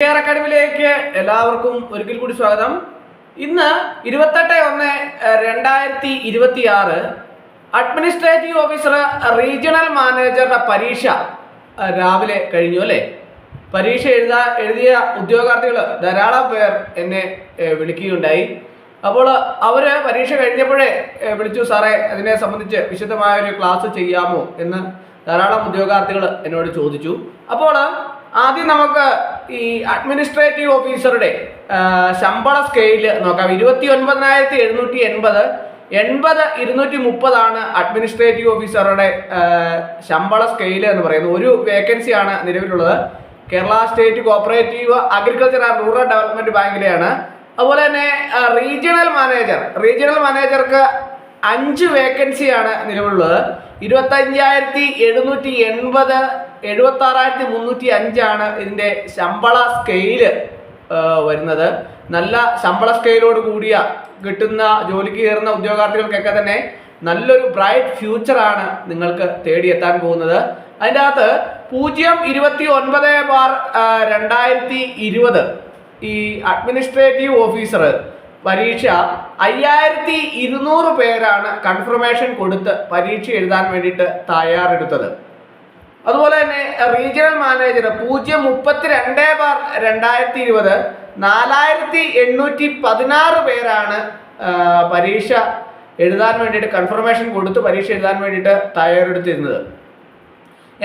അക്കാഡമിയിലേക്ക് എല്ലാവർക്കും ഒരിക്കൽ കൂടി സ്വാഗതം. ഇന്ന് 28/1/2026 അഡ്മിനിസ്ട്രേറ്റീവ് ഓഫീസർ റീജിയണൽ മാനേജറുടെ പരീക്ഷ രാവിലെ കഴിഞ്ഞു അല്ലേ. പരീക്ഷ എഴുതിയ ഉദ്യോഗാർത്ഥികൾ ധാരാളം പേർ എന്നെ വിളിക്കുകയുണ്ടായി. അപ്പോൾ അവർ പരീക്ഷ കഴിഞ്ഞപ്പോഴേ വിളിച്ചു, സാറേ അതിനെ സംബന്ധിച്ച് വിശദമായൊരു ക്ലാസ് ചെയ്യാമോ എന്ന് ധാരാളം ഉദ്യോഗാർത്ഥികൾ എന്നോട് ചോദിച്ചു. അപ്പോൾ ആദ്യം നമുക്ക് ഈ അഡ്മിനിസ്ട്രേറ്റീവ് ഓഫീസറുടെ ശമ്പള സ്കെയിൽ നോക്കാം. 29,780, 80,230 അഡ്മിനിസ്ട്രേറ്റീവ് ഓഫീസറുടെ ശമ്പള സ്കെയിൽ എന്ന് പറയുന്നത്. ഒരു വേക്കൻസിയാണ് നിലവിലുള്ളത്. Kerala state cooperative agriculture and rural development ബാങ്കിലെയാണ്. അതുപോലെ തന്നെ റീജിയണൽ മാനേജർക്ക് 5 വേക്കൻസിയാണ് നിലവിലുള്ളത്. 25,780, 76,305 ഇതിൻ്റെ ശമ്പള സ്കെയില് വരുന്നത്. നല്ല ശമ്പള സ്കെയിലോട് കൂടിയ കിട്ടുന്ന ജോലിക്ക് കയറുന്ന ഉദ്യോഗാർത്ഥികൾക്കൊക്കെ തന്നെ നല്ലൊരു ബ്രൈറ്റ് ഫ്യൂച്ചറാണ് നിങ്ങൾക്ക് തേടിയെത്താൻ പോകുന്നത്. അതിൻ്റെ അകത്ത് 029/2020 ഈ അഡ്മിനിസ്ട്രേറ്റീവ് ഓഫീസർ പരീക്ഷ 5,200 പേരാണ് കൺഫർമേഷൻ കൊടുത്ത് പരീക്ഷ എഴുതാൻ വേണ്ടിയിട്ട് തയ്യാറെടുത്തത്. അതുപോലെ തന്നെ റീജിയണൽ മാനേജർ 032/2020 4,816 പേരാണ് പരീക്ഷ എഴുതാൻ വേണ്ടിയിട്ട് കൺഫർമേഷൻ കൊടുത്ത് പരീക്ഷ എഴുതാൻ വേണ്ടിയിട്ട് തയ്യാറെടുത്തിരുന്നത്.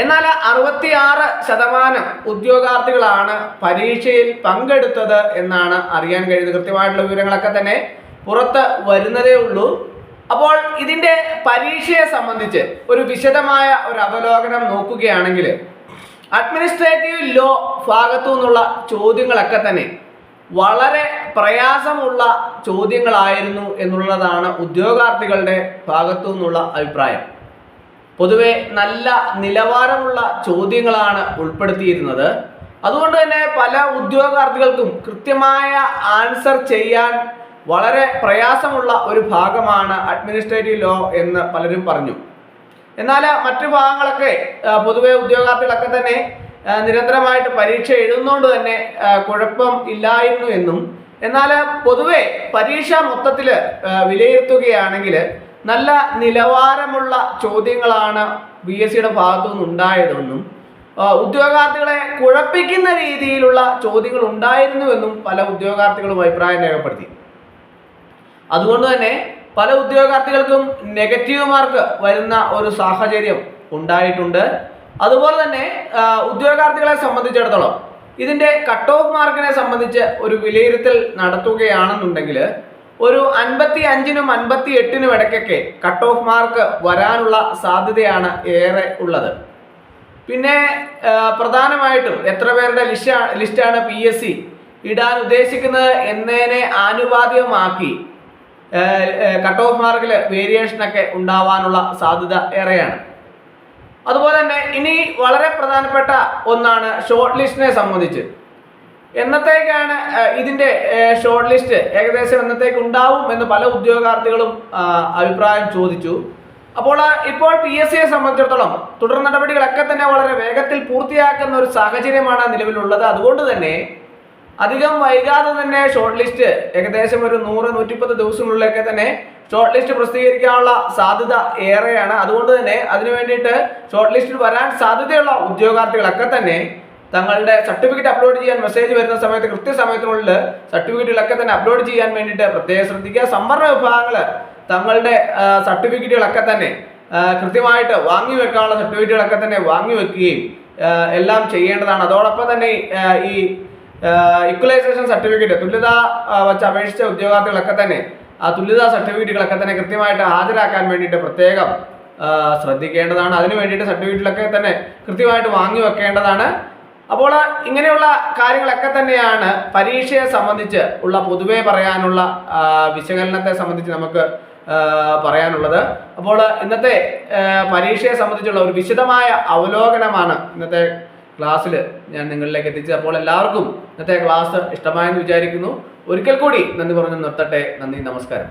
എന്നാൽ 66% ഉദ്യോഗാർത്ഥികളാണ് പരീക്ഷയിൽ പങ്കെടുത്തത് എന്നാണ് അറിയാൻ കഴിയുന്നത്. കൃത്യമായിട്ടുള്ള വിവരങ്ങളൊക്കെ തന്നെ പുറത്ത് വരുന്നതേ ഉള്ളൂ. അപ്പോൾ ഇതിൻ്റെ പരീക്ഷയെ സംബന്ധിച്ച് ഒരു വിശദമായ ഒരു അവലോകനം നോക്കുകയാണെങ്കിൽ അഡ്മിനിസ്ട്രേറ്റീവ് ലോ ഭാഗത്തു നിന്നുള്ള ചോദ്യങ്ങളൊക്കെ തന്നെ വളരെ പ്രയാസമുള്ള ചോദ്യങ്ങളായിരുന്നു എന്നുള്ളതാണ് ഉദ്യോഗാർത്ഥികളുടെ ഭാഗത്തു നിന്നുള്ള അഭിപ്രായം. പൊതുവെ നല്ല നിലവാരമുള്ള ചോദ്യങ്ങളാണ് ഉൾപ്പെടുത്തിയിരുന്നത്. അതുകൊണ്ട് തന്നെ പല ഉദ്യോഗാർത്ഥികൾക്കും കൃത്യമായ ആൻസർ ചെയ്യാൻ വളരെ പ്രയാസമുള്ള ഒരു ഭാഗമാണ് അഡ്മിനിസ്ട്രേറ്റീവ് ലോ എന്ന് പലരും പറഞ്ഞു. എന്നാൽ മറ്റു ഭാഗങ്ങളൊക്കെ പൊതുവെ ഉദ്യോഗാർത്ഥികളൊക്കെ തന്നെ നിരന്തരമായിട്ട് പരീക്ഷ എഴുതുന്നതുകൊണ്ട് തന്നെ കുഴപ്പം ഇല്ലായിരുന്നു എന്നും, എന്നാൽ പൊതുവെ പരീക്ഷ മൊത്തത്തിൽ വിലയിരുത്തുകയാണെങ്കിൽ നല്ല നിലവാരമുള്ള ചോദ്യങ്ങളാണ് BSCയുടെ ഭാഗത്തു നിന്നുണ്ടായതെന്നും ഉദ്യോഗാർത്ഥികളെ കുഴപ്പിക്കുന്ന രീതിയിലുള്ള ചോദ്യങ്ങൾ ഉണ്ടായിരുന്നുവെന്നും പല ഉദ്യോഗാർത്ഥികളും അഭിപ്രായം രേഖപ്പെടുത്തി. അതുകൊണ്ട് തന്നെ പല ഉദ്യോഗാർത്ഥികൾക്കും നെഗറ്റീവ് മാർക്ക് വരുന്ന ഒരു സാഹചര്യം ഉണ്ടായിട്ടുണ്ട്. അതുപോലെ തന്നെ ഉദ്യോഗാർത്ഥികളെ സംബന്ധിച്ചിടത്തോളം ഇതിൻ്റെ കട്ട് ഓഫ് മാർക്കിനെ സംബന്ധിച്ച് ഒരു വിലയിരുത്തൽ നടത്തുകയാണെന്നുണ്ടെങ്കിൽ ഒരു 55-നും 58-നും ഇടയ്ക്കൊക്കെ കട്ട് ഓഫ് മാർക്ക് വരാനുള്ള സാധ്യതയാണ് ഏറെ ഉള്ളത്. പിന്നെ പ്രധാനമായിട്ടും എത്ര പേരുടെ ലിസ്റ്റാണ് PSC ഇടാൻ ഉദ്ദേശിക്കുന്നത് എന്നതിനെ ആനുപാതികമാക്കി കട്ട് ഓഫ് മാർക്കിൽ വേരിയേഷനൊക്കെ ഉണ്ടാവാനുള്ള സാധ്യത ഏറെയാണ്. അതുപോലെ തന്നെ ഇനി വളരെ പ്രധാനപ്പെട്ട ഒന്നാണ് ഷോർട്ട് ലിസ്റ്റിനെ സംബന്ധിച്ച്. എന്നത്തേക്കാണ് ഇതിൻ്റെ ഷോർട്ട് ലിസ്റ്റ് ഏകദേശം എന്നത്തേക്ക് ഉണ്ടാവും എന്ന് പല ഉദ്യോഗാർത്ഥികളും അഭിപ്രായം ചോദിച്ചു. അപ്പോൾ ഇപ്പോൾ PSCയെ സംബന്ധിച്ചിടത്തോളം തുടർ നടപടികളൊക്കെ തന്നെ വളരെ വേഗത്തിൽ പൂർത്തിയാക്കുന്ന ഒരു സാഹചര്യമാണ് നിലവിലുള്ളത്. അതുകൊണ്ട് തന്നെ അധികം വൈകാതെ തന്നെ ഷോർട്ട് ലിസ്റ്റ് ഏകദേശം ഒരു 100-110 ദിവസങ്ങളിലൊക്കെ തന്നെ ഷോർട്ട് ലിസ്റ്റ് പ്രസിദ്ധീകരിക്കാനുള്ള സാധ്യത ഏറെയാണ്. അതുകൊണ്ട് തന്നെ അതിനു വേണ്ടിയിട്ട് ഷോർട്ട് ലിസ്റ്റിൽ വരാൻ സാധ്യതയുള്ള ഉദ്യോഗാർത്ഥികളൊക്കെ തന്നെ തങ്ങളുടെ സർട്ടിഫിക്കറ്റ് അപ്ലോഡ് ചെയ്യാൻ മെസ്സേജ് വരുന്ന സമയത്ത് കൃത്യസമയത്തിനുള്ളിൽ സർട്ടിഫിക്കറ്റുകളൊക്കെ തന്നെ അപ്ലോഡ് ചെയ്യാൻ വേണ്ടിയിട്ട് പ്രത്യേകം ശ്രദ്ധിക്കുക. സംവരണ വിഭാഗങ്ങൾ തങ്ങളുടെ സർട്ടിഫിക്കറ്റുകളൊക്കെ തന്നെ കൃത്യമായിട്ട് വാങ്ങി വെക്കാനുള്ള സർട്ടിഫിക്കറ്റുകളൊക്കെ തന്നെ വാങ്ങി വെക്കുകയും എല്ലാം ചെയ്യേണ്ടതാണ്. അതോടൊപ്പം തന്നെ ഈ ഇക്വലൈസേഷൻ സർട്ടിഫിക്കറ്റ് തുല്യത വച്ച് അപേക്ഷിച്ച ഉദ്യോഗാർത്ഥികളൊക്കെ തന്നെ ആ തുല്യതാ സർട്ടിഫിക്കറ്റുകളൊക്കെ തന്നെ കൃത്യമായിട്ട് ഹാജരാക്കാൻ വേണ്ടിയിട്ട് പ്രത്യേകം ശ്രദ്ധിക്കേണ്ടതാണ്. അതിനു വേണ്ടിയിട്ട് സർട്ടിഫിക്കറ്റുകളൊക്കെ തന്നെ കൃത്യമായിട്ട് വാങ്ങി വെക്കേണ്ടതാണ്. അപ്പോൾ ഇങ്ങനെയുള്ള കാര്യങ്ങളൊക്കെ തന്നെയാണ് പരീക്ഷയെ സംബന്ധിച്ച് ഉള്ള പൊതുവെ പറയാനുള്ള വിശകലനത്തെ സംബന്ധിച്ച് നമുക്ക് പറയാനുള്ളത്. അപ്പോൾ ഇന്നത്തെ പരീക്ഷയെ സംബന്ധിച്ചുള്ള ഒരു വിശദമായ അവലോകനമാണ് ഇന്നത്തെ ക്ലാസ്സിൽ ഞാൻ നിങ്ങളിലേക്ക് എത്തിച്ചത്. അപ്പോൾ എല്ലാവർക്കും ഇന്നത്തെ ക്ലാസ് ഇഷ്ടമായെന്ന് വിചാരിക്കുന്നു. ഒരിക്കൽ കൂടി നന്ദി പറഞ്ഞു നിർത്തട്ടെ. നന്ദി, നമസ്കാരം.